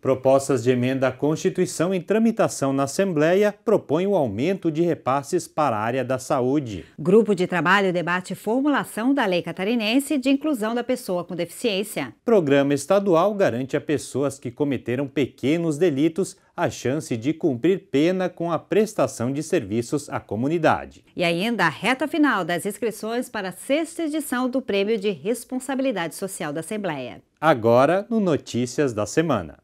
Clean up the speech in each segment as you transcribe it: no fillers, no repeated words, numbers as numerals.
Propostas de emenda à Constituição em tramitação na Assembleia propõem o aumento de repasses para a área da saúde. Grupo de trabalho debate formulação da Lei Catarinense de Inclusão da Pessoa com Deficiência. Programa estadual garante a pessoas que cometeram pequenos delitos a chance de cumprir pena com a prestação de serviços à comunidade. E ainda a reta final das inscrições para a 6ª edição do Prêmio de Responsabilidade Social da Assembleia. Agora no Notícias da Semana.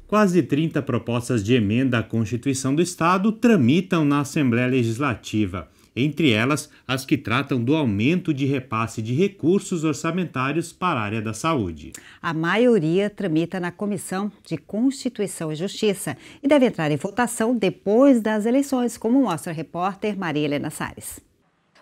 Quase 30 propostas de emenda à Constituição do Estado tramitam na Assembleia Legislativa, entre elas as que tratam do aumento de repasse de recursos orçamentários para a área da saúde. A maioria tramita na Comissão de Constituição e Justiça e deve entrar em votação depois das eleições, como mostra a repórter Maria Helena Salles.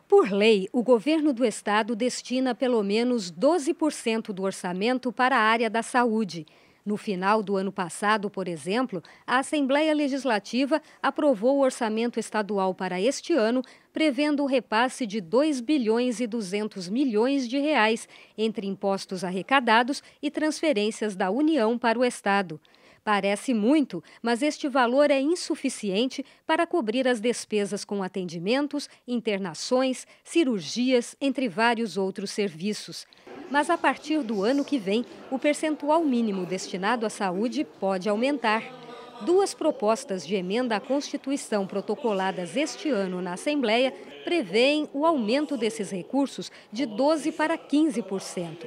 Por lei, o governo do estado destina pelo menos 12% do orçamento para a área da saúde. No final do ano passado, por exemplo, a Assembleia Legislativa aprovou o orçamento estadual para este ano, prevendo o repasse de 2 bilhões e 200 milhões de reais entre impostos arrecadados e transferências da União para o estado. Parece muito, mas este valor é insuficiente para cobrir as despesas com atendimentos, internações, cirurgias, entre vários outros serviços. Mas a partir do ano que vem, o percentual mínimo destinado à saúde pode aumentar. 2 propostas de emenda à Constituição protocoladas este ano na Assembleia prevêem o aumento desses recursos de 12% para 15%.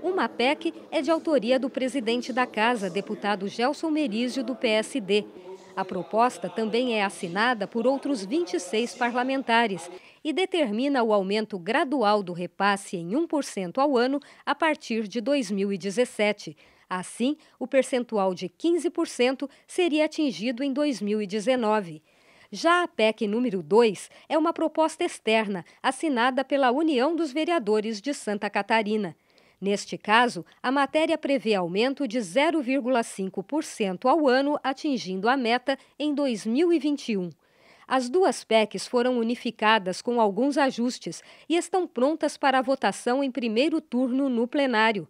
Uma PEC é de autoria do presidente da Casa, deputado Gelson Merizio, do PSD. A proposta também é assinada por outros 26 parlamentares e determina o aumento gradual do repasse em 1% ao ano a partir de 2017. Assim, o percentual de 15% seria atingido em 2019. Já a PEC número 2 é uma proposta externa, assinada pela União dos Vereadores de Santa Catarina. Neste caso, a matéria prevê aumento de 0,5% ao ano, atingindo a meta em 2021. As 2 PECs foram unificadas com alguns ajustes e estão prontas para a votação em primeiro turno no plenário.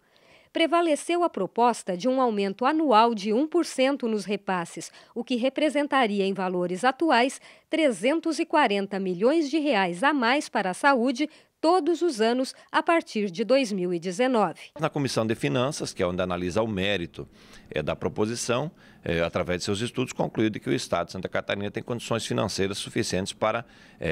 Prevaleceu a proposta de um aumento anual de 1% nos repasses, o que representaria em valores atuais 340 milhões de reais a mais para a saúde todos os anos a partir de 2019. Na Comissão de Finanças, que é onde analisa o mérito da proposição, através de seus estudos, concluiu que o Estado de Santa Catarina tem condições financeiras suficientes para,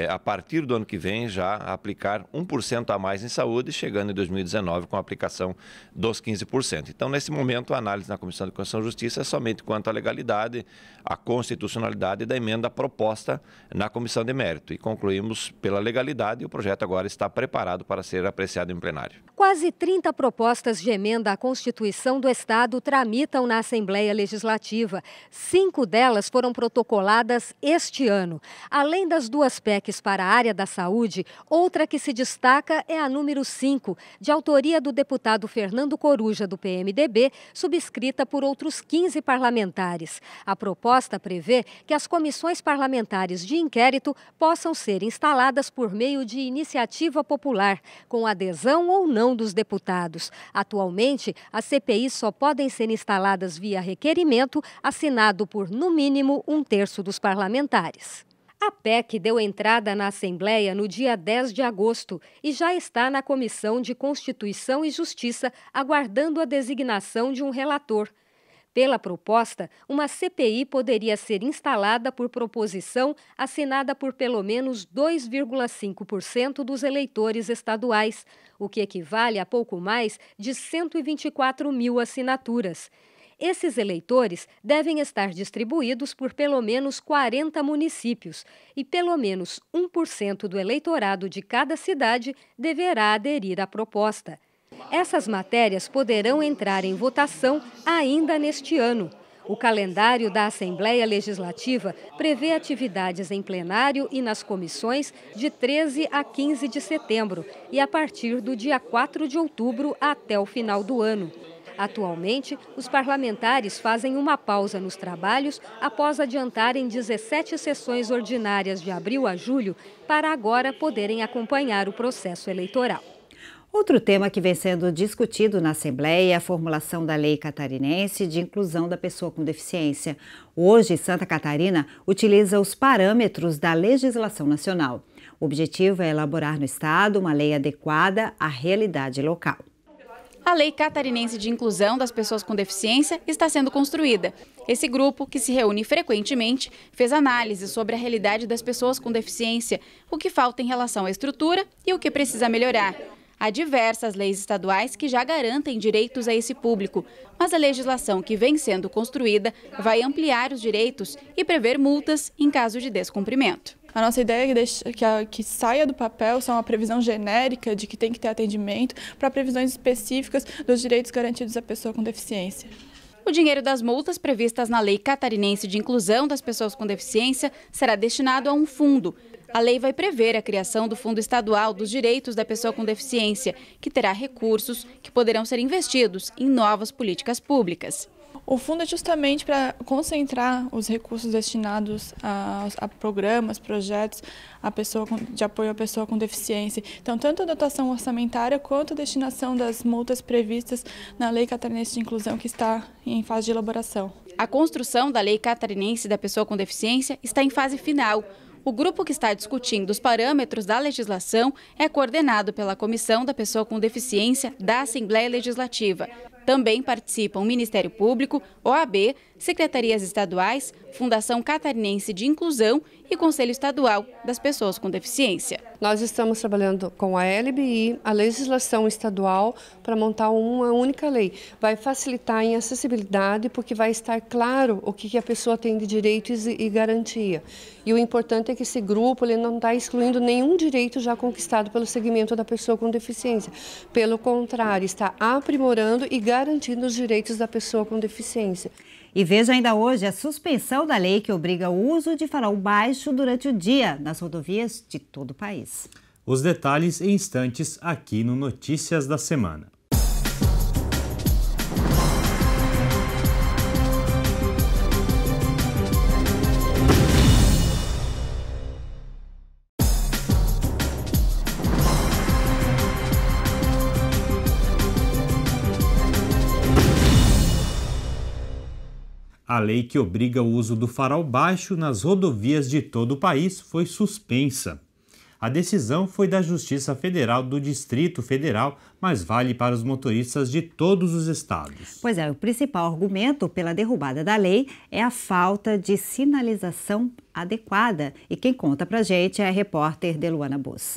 a partir do ano que vem, já aplicar 1% a mais em saúde, chegando em 2019 com a aplicação dos 15%. Então, nesse momento, a análise na Comissão de Constituição e Justiça é somente quanto à legalidade, à constitucionalidade da emenda proposta na Comissão de Mérito. E concluímos pela legalidade e o projeto agora está preparado para ser apreciado em plenário. Quase 30 propostas de emenda à Constituição do Estado tramitam na Assembleia Legislativa. 5 delas foram protocoladas este ano. Além das 2 PECs para a área da saúde, outra que se destaca é a número 5, de autoria do deputado Fernando Coruja, do PMDB, subscrita por outros 15 parlamentares. A proposta prevê que as comissões parlamentares de inquérito possam ser instaladas por meio de iniciativa popular, com adesão ou não dos deputados. Atualmente, as CPIs só podem ser instaladas via requerimento assinado por, no mínimo, 1/3 dos parlamentares. A PEC deu entrada na Assembleia no dia 10 de agosto e já está na Comissão de Constituição e Justiça, aguardando a designação de um relator. Pela proposta, uma CPI poderia ser instalada por proposição assinada por pelo menos 2,5% dos eleitores estaduais, o que equivale a pouco mais de 124 mil assinaturas. Esses eleitores devem estar distribuídos por pelo menos 40 municípios e pelo menos 1% do eleitorado de cada cidade deverá aderir à proposta. Essas matérias poderão entrar em votação ainda neste ano. O calendário da Assembleia Legislativa prevê atividades em plenário e nas comissões de 13 a 15 de setembro e a partir do dia 4 de outubro até o final do ano. Atualmente, os parlamentares fazem uma pausa nos trabalhos após adiantarem 17 sessões ordinárias de abril a julho para agora poderem acompanhar o processo eleitoral. Outro tema que vem sendo discutido na Assembleia é a formulação da Lei Catarinense de Inclusão da Pessoa com Deficiência. Hoje, Santa Catarina utiliza os parâmetros da legislação nacional. O objetivo é elaborar no Estado uma lei adequada à realidade local. A Lei Catarinense de Inclusão das Pessoas com Deficiência está sendo construída. Esse grupo, que se reúne frequentemente, fez análise sobre a realidade das pessoas com deficiência, o que falta em relação à estrutura e o que precisa melhorar. Há diversas leis estaduais que já garantem direitos a esse público, mas a legislação que vem sendo construída vai ampliar os direitos e prever multas em caso de descumprimento. A nossa ideia é que saia do papel só uma previsão genérica de que tem que ter atendimento para previsões específicas dos direitos garantidos à pessoa com deficiência. O dinheiro das multas previstas na Lei Catarinense de Inclusão das Pessoas com Deficiência será destinado a um fundo. A lei vai prever a criação do Fundo Estadual dos Direitos da Pessoa com Deficiência, que terá recursos que poderão ser investidos em novas políticas públicas. O fundo é justamente para concentrar os recursos destinados a programas, projetos de apoio à pessoa com deficiência. Então, tanto a dotação orçamentária quanto a destinação das multas previstas na Lei Catarinense de Inclusão, que está em fase de elaboração. A construção da Lei Catarinense da Pessoa com Deficiência está em fase final. O grupo que está discutindo os parâmetros da legislação é coordenado pela Comissão da Pessoa com Deficiência da Assembleia Legislativa. Também participam o Ministério Público, OAB, secretarias estaduais, Fundação Catarinense de Inclusão e Conselho Estadual das Pessoas com Deficiência. Nós estamos trabalhando com a LBI, a legislação estadual, para montar uma única lei. Vai facilitar em acessibilidade, porque vai estar claro o que a pessoa tem de direitos e garantia. E o importante é que esse grupo ele não está excluindo nenhum direito já conquistado pelo segmento da pessoa com deficiência. Pelo contrário, está aprimorando e garantindo os direitos da pessoa com deficiência. E veja ainda hoje a suspensão da lei que obriga o uso de farol baixo durante o dia nas rodovias de todo o país. Os detalhes em instantes aqui no Notícias da Semana. A lei que obriga o uso do farol baixo nas rodovias de todo o país foi suspensa. A decisão foi da Justiça Federal do Distrito Federal, mas vale para os motoristas de todos os estados. Pois é, o principal argumento pela derrubada da lei é a falta de sinalização adequada. E quem conta pra gente é a repórter Deluana Bus.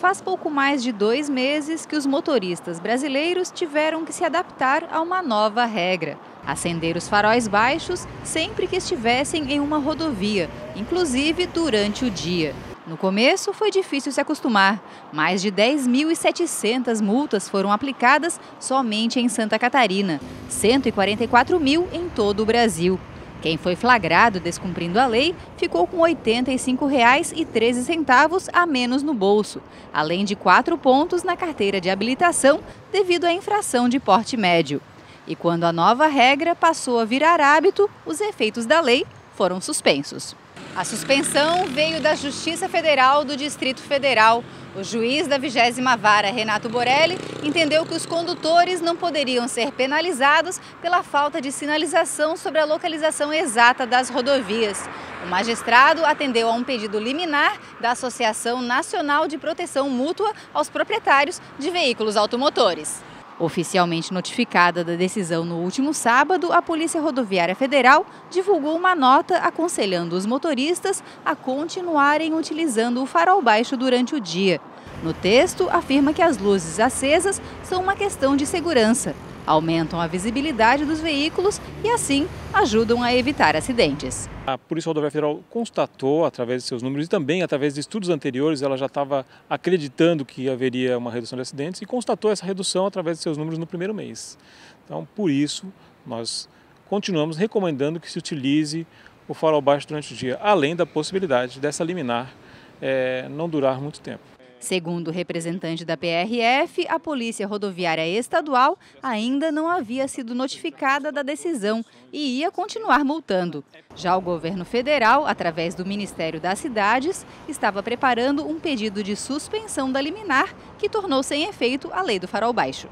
Faz pouco mais de 2 meses que os motoristas brasileiros tiveram que se adaptar a uma nova regra: acender os faróis baixos sempre que estivessem em uma rodovia, inclusive durante o dia. No começo foi difícil se acostumar. Mais de 10.700 multas foram aplicadas somente em Santa Catarina, 144 mil em todo o Brasil. Quem foi flagrado descumprindo a lei ficou com R$ 85,13 a menos no bolso, além de 4 pontos na carteira de habilitação devido à infração de porte médio. E quando a nova regra passou a virar hábito, os efeitos da lei foram suspensos. A suspensão veio da Justiça Federal do Distrito Federal. O juiz da 20ª Vara, Renato Borelli, entendeu que os condutores não poderiam ser penalizados pela falta de sinalização sobre a localização exata das rodovias. O magistrado atendeu a um pedido liminar da Associação Nacional de Proteção Mútua aos proprietários de veículos automotores. Oficialmente notificada da decisão no último sábado, a Polícia Rodoviária Federal divulgou uma nota aconselhando os motoristas a continuarem utilizando o farol baixo durante o dia. No texto, afirma que as luzes acesas são uma questão de segurança, aumentam a visibilidade dos veículos e, assim, ajudam a evitar acidentes. A Polícia Rodoviária Federal constatou, através de seus números e também através de estudos anteriores, ela já estava acreditando que haveria uma redução de acidentes e constatou essa redução através de seus números no primeiro mês. Então, por isso, nós continuamos recomendando que se utilize o farol baixo durante o dia, além da possibilidade dessa liminar não durar muito tempo. Segundo o representante da PRF, a Polícia Rodoviária Estadual ainda não havia sido notificada da decisão e ia continuar multando. Já o governo federal, através do Ministério das Cidades, estava preparando um pedido de suspensão da liminar que tornou sem efeito a Lei do Farol Baixo.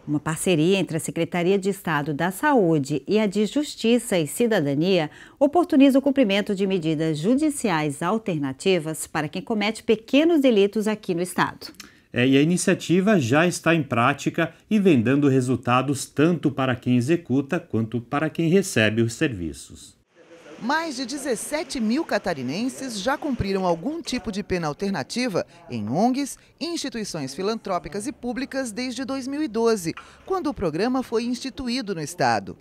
Uma parceria entre a Secretaria de Estado da Saúde e a de Justiça e Cidadania oportuniza o cumprimento de medidas judiciais alternativas para quem comete pequenos delitos aqui no estado. E a iniciativa já está em prática e vem dando resultados tanto para quem executa quanto para quem recebe os serviços. Mais de 17 mil catarinenses já cumpriram algum tipo de pena alternativa em ONGs, instituições filantrópicas e públicas desde 2012, quando o programa foi instituído no estado.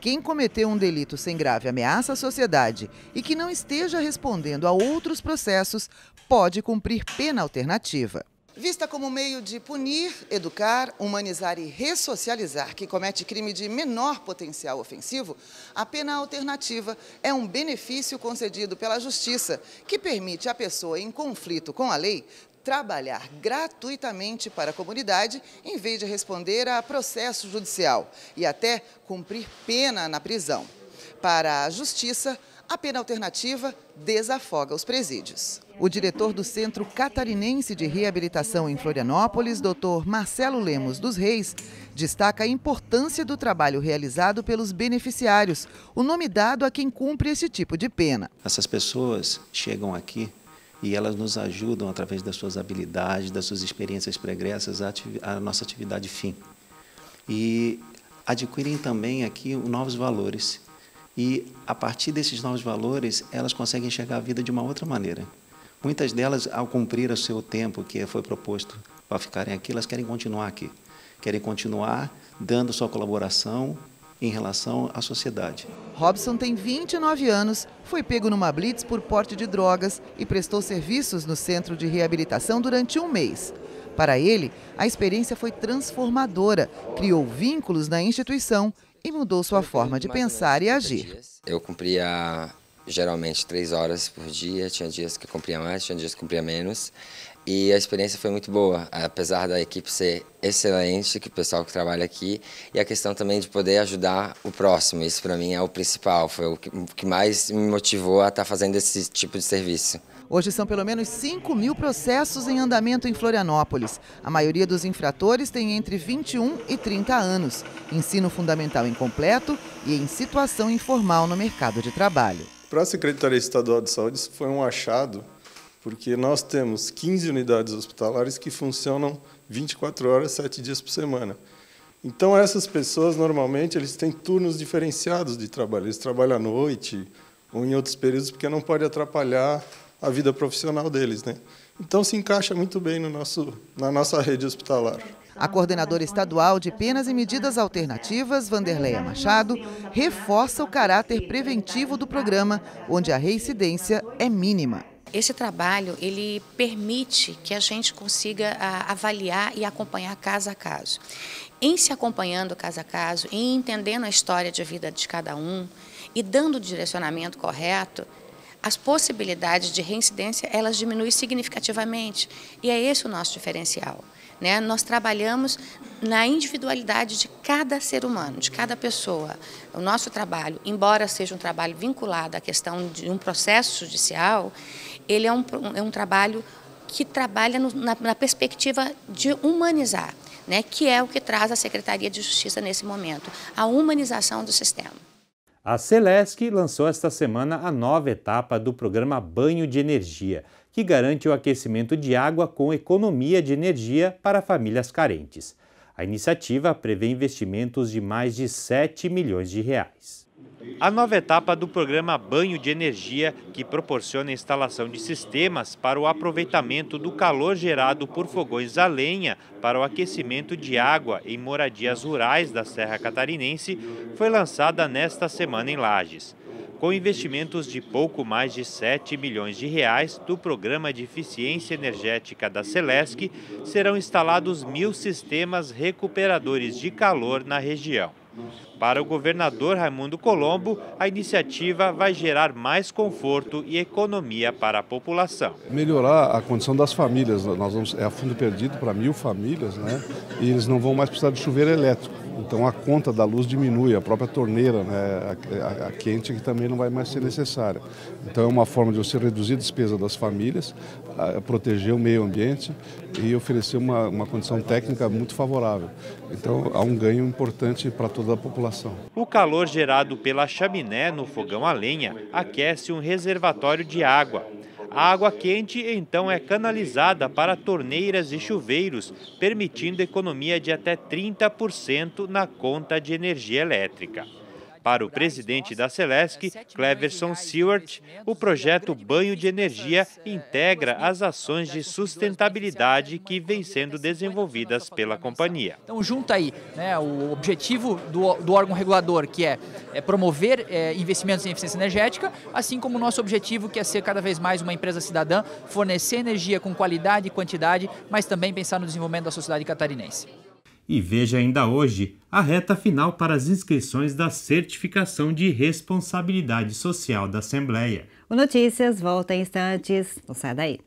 Quem cometeu um delito sem grave ameaça à sociedade e que não esteja respondendo a outros processos pode cumprir pena alternativa. Vista como meio de punir, educar, humanizar e ressocializar quem comete crime de menor potencial ofensivo, a pena alternativa é um benefício concedido pela Justiça, que permite à pessoa em conflito com a lei trabalhar gratuitamente para a comunidade em vez de responder a processo judicial e até cumprir pena na prisão. Para a Justiça, a pena alternativa desafoga os presídios. O diretor do Centro Catarinense de Reabilitação em Florianópolis, Dr. Marcelo Lemos dos Reis, destaca a importância do trabalho realizado pelos beneficiários, o nome dado a quem cumpre esse tipo de pena. Essas pessoas chegam aqui e elas nos ajudam, através das suas habilidades, das suas experiências pregressas, a nossa atividade fim. E adquirem também aqui novos valores. E, a partir desses novos valores, elas conseguem enxergar a vida de uma outra maneira. Muitas delas, ao cumprir o seu tempo que foi proposto para ficarem aqui, elas querem continuar aqui. Querem continuar dando sua colaboração em relação à sociedade. Robson tem 29 anos, foi pego numa blitz por porte de drogas e prestou serviços no centro de reabilitação durante um mês. Para ele, a experiência foi transformadora, criou vínculos na instituição e mudou sua forma de pensar e agir. Eu cumpria geralmente 3 horas por dia, tinha dias que cumpria mais, tinha dias que cumpria menos. E a experiência foi muito boa, apesar da equipe ser excelente, que o pessoal que trabalha aqui, e a questão também de poder ajudar o próximo. Isso para mim é o principal, foi o que mais me motivou a estar fazendo esse tipo de serviço. Hoje são pelo menos 5 mil processos em andamento em Florianópolis. A maioria dos infratores tem entre 21 e 30 anos, ensino fundamental incompleto e em situação informal no mercado de trabalho. Para a Secretaria Estadual de Saúde, isso foi um achado, porque nós temos 15 unidades hospitalares que funcionam 24 horas, 7 dias por semana. Então, essas pessoas, normalmente, eles têm turnos diferenciados de trabalho. Eles trabalham à noite ou em outros períodos, porque não pode atrapalhar a vida profissional deles, né? Então, se encaixa muito bem na nossa rede hospitalar. A coordenadora estadual de penas e medidas alternativas, Vanderleia Machado, reforça o caráter preventivo do programa, onde a reincidência é mínima. Esse trabalho, ele permite que a gente consiga avaliar e acompanhar caso a caso. Em se acompanhando caso a caso, em entendendo a história de vida de cada um e dando o direcionamento correto, as possibilidades de reincidência, elas diminuem significativamente. E é esse o nosso diferencial, né? Nós trabalhamos na individualidade de cada ser humano, de cada pessoa. O nosso trabalho, embora seja um trabalho vinculado à questão de um processo judicial, ele é um trabalho que trabalha na perspectiva de humanizar, né? Que é o que traz a Secretaria de Justiça nesse momento, a humanização do sistema. A Celesc lançou esta semana a nova etapa do programa Banho de Energia, que garante o aquecimento de água com economia de energia para famílias carentes. A iniciativa prevê investimentos de mais de 7 milhões de reais. A nova etapa do programa Banho de Energia, que proporciona a instalação de sistemas para o aproveitamento do calor gerado por fogões a lenha para o aquecimento de água em moradias rurais da Serra Catarinense, foi lançada nesta semana em Lages. Com investimentos de pouco mais de 7 milhões de reais do Programa de Eficiência Energética da Celesc, serão instalados 1.000 sistemas recuperadores de calor na região. Para o governador Raimundo Colombo, a iniciativa vai gerar mais conforto e economia para a população. Melhorar a condição das famílias, é a fundo perdido para 1.000 famílias, né? E eles não vão mais precisar de chuveiro elétrico. Então a conta da luz diminui, a própria torneira, né, a quente, que também não vai mais ser necessária. Então é uma forma de você reduzir a despesa das famílias, proteger o meio ambiente e oferecer uma condição técnica muito favorável. Então há um ganho importante para toda a população. O calor gerado pela chaminé no fogão a lenha aquece um reservatório de água. A água quente, então, é canalizada para torneiras e chuveiros, permitindo economia de até 30% na conta de energia elétrica. Para o presidente da Celesc, Cleverson Seward, o projeto Banho de Energia integra as ações de sustentabilidade que vêm sendo desenvolvidas pela companhia. Então, junta aí, né, o objetivo do órgão regulador, que é promover investimentos em eficiência energética, assim como o nosso objetivo, que é ser cada vez mais uma empresa cidadã, fornecer energia com qualidade e quantidade, mas também pensar no desenvolvimento da sociedade catarinense. E veja ainda hoje a reta final para as inscrições da certificação de responsabilidade social da Assembleia. O Notícias volta em instantes. Não sai daí.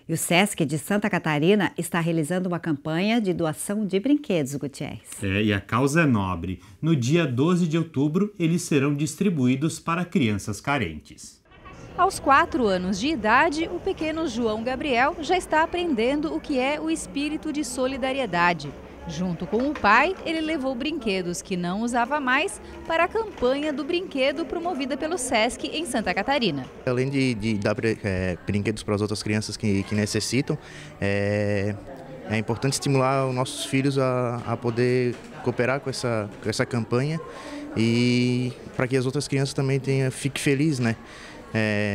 E o SESC de Santa Catarina está realizando uma campanha de doação de brinquedos, Gutierrez. E a causa é nobre. No dia 12 de outubro, eles serão distribuídos para crianças carentes. Aos 4 anos de idade, o pequeno João Gabriel já está aprendendo o que é o espírito de solidariedade. Junto com o pai, ele levou brinquedos que não usava mais para a campanha do brinquedo promovida pelo SESC em Santa Catarina. Além de dar brinquedos para as outras crianças que necessitam, é importante estimular os nossos filhos a poder cooperar com essa campanha e para que as outras crianças também fiquem felizes, né?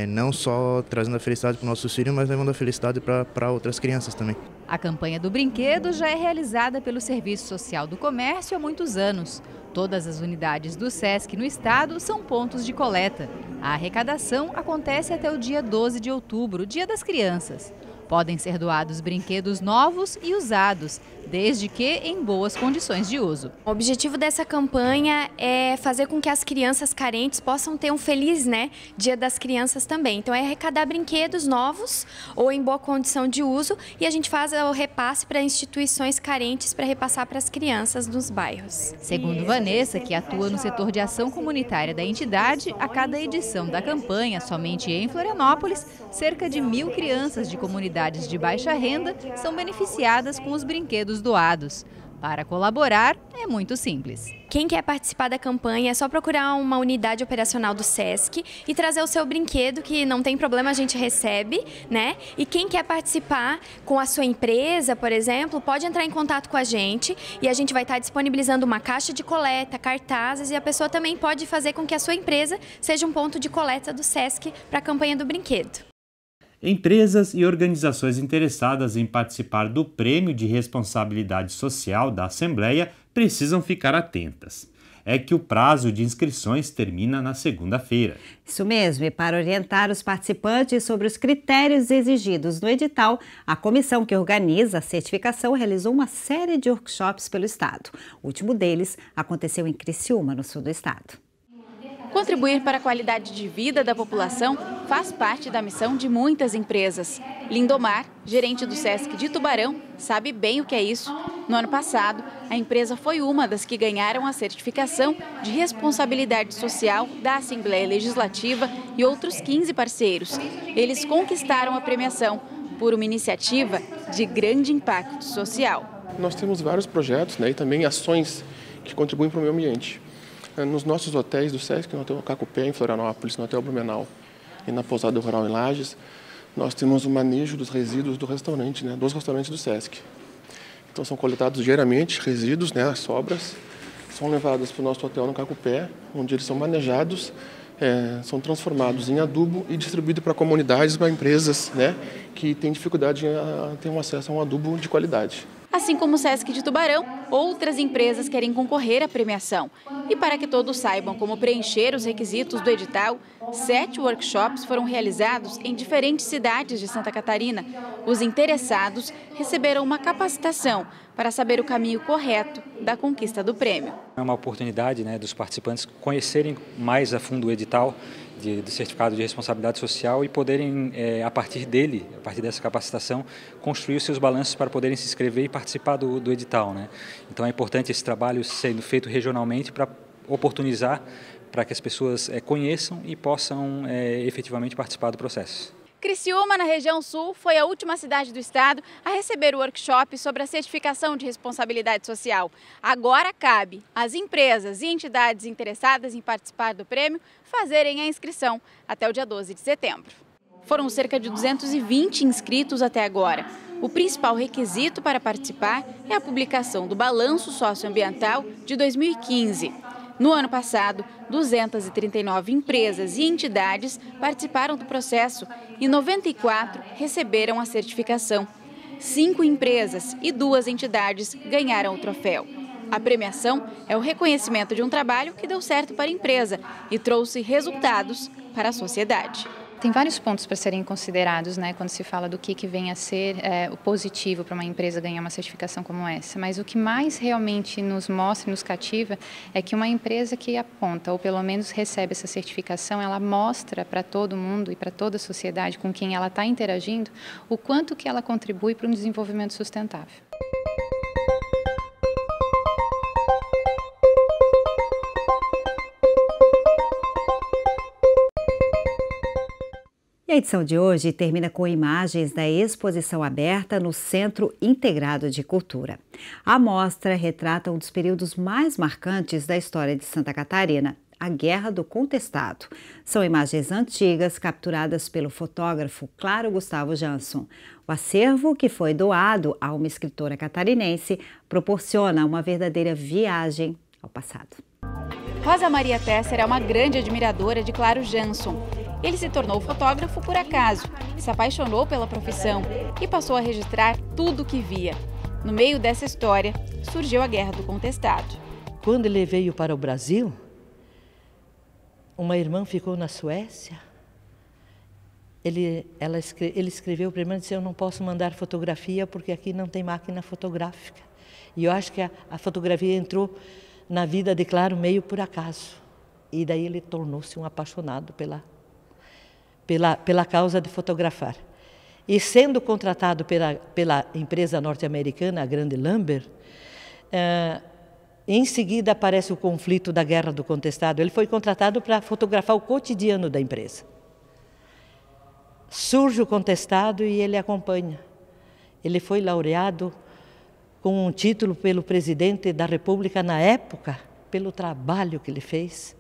Não só trazendo a felicidade para os nossos filhos, mas levando a felicidade para outras crianças também. A campanha do brinquedo já é realizada pelo Serviço Social do Comércio há muitos anos. Todas as unidades do SESC no estado são pontos de coleta. A arrecadação acontece até o dia 12 de outubro, Dia das Crianças. Podem ser doados brinquedos novos e usados, desde que em boas condições de uso. O objetivo dessa campanha é fazer com que as crianças carentes possam ter um feliz, Dia das Crianças também. Então é arrecadar brinquedos novos ou em boa condição de uso e a gente faz o repasse para instituições carentes para repassar para as crianças dos bairros. Segundo Vanessa, que atua no setor de ação comunitária da entidade, a cada edição da campanha, somente em Florianópolis, cerca de 1.000 crianças de comunidades de baixa renda são beneficiadas com os brinquedos doados. Para colaborar, é muito simples. Quem quer participar da campanha é só procurar uma unidade operacional do SESC e trazer o seu brinquedo, que não tem problema, a gente recebe, E quem quer participar com a sua empresa, por exemplo, pode entrar em contato com a gente e a gente vai estar disponibilizando uma caixa de coleta, cartazes e a pessoa também pode fazer com que a sua empresa seja um ponto de coleta do SESC para a campanha do brinquedo. Empresas e organizações interessadas em participar do Prêmio de Responsabilidade Social da Assembleia precisam ficar atentas. É que o prazo de inscrições termina na segunda-feira. Isso mesmo, e para orientar os participantes sobre os critérios exigidos no edital, a comissão que organiza a certificação realizou uma série de workshops pelo estado. O último deles aconteceu em Criciúma, no sul do estado. Contribuir para a qualidade de vida da população faz parte da missão de muitas empresas. Lindomar, gerente do SESC de Tubarão, sabe bem o que é isso. No ano passado, a empresa foi uma das que ganharam a certificação de responsabilidade social da Assembleia Legislativa e outros 15 parceiros. Eles conquistaram a premiação por uma iniciativa de grande impacto social. Nós temos vários projetos, e também ações que contribuem para o meio ambiente. Nos nossos hotéis do SESC, no Hotel Cacupé, em Florianópolis, no Hotel Blumenau e na Pousada Rural em Lages, nós temos o manejo dos resíduos do restaurante, dos restaurantes do SESC. Então são coletados diariamente resíduos, as sobras, são levadas para o nosso hotel no Cacupé, onde eles são manejados, são transformados em adubo e distribuídos para comunidades, para empresas que têm dificuldade em ter um acesso a um adubo de qualidade. Assim como o Sesc de Tubarão, outras empresas querem concorrer à premiação. E para que todos saibam como preencher os requisitos do edital, 7 workshops foram realizados em diferentes cidades de Santa Catarina. Os interessados receberam uma capacitação para saber o caminho correto da conquista do prêmio. É uma oportunidade, dos participantes conhecerem mais a fundo o edital do certificado de responsabilidade social e poderem, a partir dessa capacitação, construir os seus balanços para poderem se inscrever e participar do edital. Então é importante esse trabalho sendo feito regionalmente para oportunizar para que as pessoas conheçam e possam efetivamente participar do processo. Criciúma, na região sul, foi a última cidade do estado a receber o workshop sobre a certificação de responsabilidade social. Agora cabe às empresas e entidades interessadas em participar do prêmio fazerem a inscrição até o dia 12 de setembro. Foram cerca de 220 inscritos até agora. O principal requisito para participar é a publicação do Balanço Socioambiental de 2015. No ano passado, 239 empresas e entidades participaram do processo e 94 receberam a certificação. 5 empresas e 2 entidades ganharam o troféu. A premiação é o reconhecimento de um trabalho que deu certo para a empresa e trouxe resultados para a sociedade. Tem vários pontos para serem considerados, quando se fala do que vem a ser o positivo para uma empresa ganhar uma certificação como essa. Mas o que mais realmente nos mostra e nos cativa é que uma empresa que aponta, ou pelo menos recebe essa certificação, ela mostra para todo mundo e para toda a sociedade com quem ela está interagindo o quanto que ela contribui para um desenvolvimento sustentável. A edição de hoje termina com imagens da exposição aberta no Centro Integrado de Cultura. A mostra retrata um dos períodos mais marcantes da história de Santa Catarina, a Guerra do Contestado. São imagens antigas capturadas pelo fotógrafo Claro Gustavo Jansson. O acervo, que foi doado a uma escritora catarinense, proporciona uma verdadeira viagem ao passado. Rosa Maria Tesser é uma grande admiradora de Claro Jansson. Ele se tornou fotógrafo por acaso, se apaixonou pela profissão e passou a registrar tudo o que via. No meio dessa história, surgiu a Guerra do Contestado. Quando ele veio para o Brasil, uma irmã ficou na Suécia. Ele escreveu para a irmã e disse: eu não posso mandar fotografia porque aqui não tem máquina fotográfica. E eu acho que a fotografia entrou na vida de Claro meio por acaso. E daí ele tornou-se um apaixonado pela causa de fotografar. E sendo contratado pela empresa norte-americana, a Grande Lambert, em seguida aparece o conflito da Guerra do Contestado. Ele foi contratado para fotografar o cotidiano da empresa. Surge o contestado e ele acompanha. Ele foi laureado com um título pelo presidente da República na época, pelo trabalho que ele fez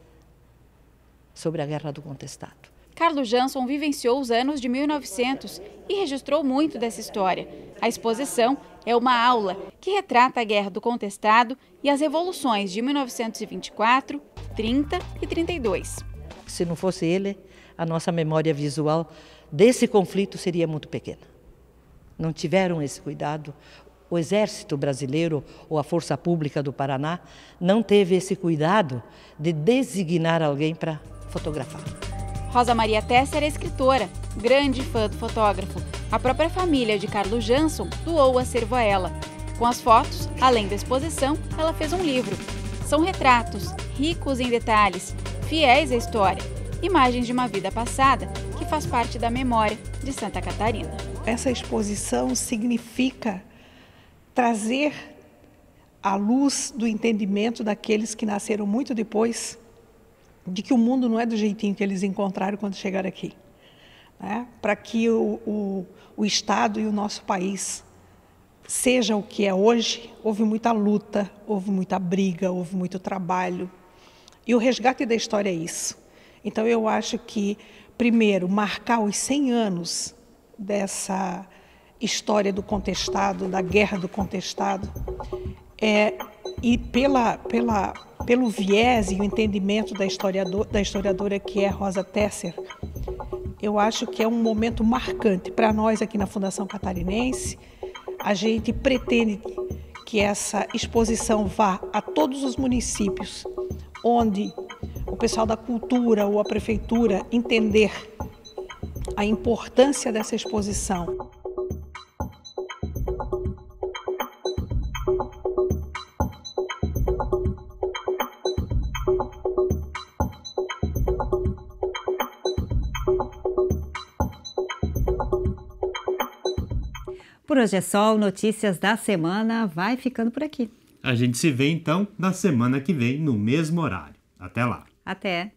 sobre a Guerra do Contestado. Carlos Jansson vivenciou os anos de 1900 e registrou muito dessa história. A exposição é uma aula que retrata a Guerra do Contestado e as revoluções de 1924, 30 e 32. Se não fosse ele, a nossa memória visual desse conflito seria muito pequena. Não tiveram esse cuidado. O Exército Brasileiro ou a Força Pública do Paraná não teve esse cuidado de designar alguém para fotografar. Rosa Maria Tesser é escritora, grande fã do fotógrafo. A própria família de Carlos Jansson doou o acervo a ela. Com as fotos, além da exposição, ela fez um livro. São retratos, ricos em detalhes, fiéis à história, imagens de uma vida passada que faz parte da memória de Santa Catarina. Essa exposição significa trazer a luz do entendimento daqueles que nasceram muito depois de que o mundo não é do jeitinho que eles encontraram quando chegaram aqui. Para que o Estado e o nosso país seja o que é hoje, houve muita luta, houve muita briga, houve muito trabalho. E o resgate da história é isso. Então eu acho que, primeiro, marcar os 100 anos dessa história do contestado, da Guerra do Contestado, e pelo viés e o entendimento da historiadora que é Rosa Tesser, eu acho que é um momento marcante para nós aqui na Fundação Catarinense, A gente pretende que essa exposição vá a todos os municípios onde o pessoal da cultura ou a prefeitura entender a importância dessa exposição. Por hoje é só, o Notícias da Semana vai ficando por aqui. A gente se vê então na semana que vem, no mesmo horário. Até lá. Até.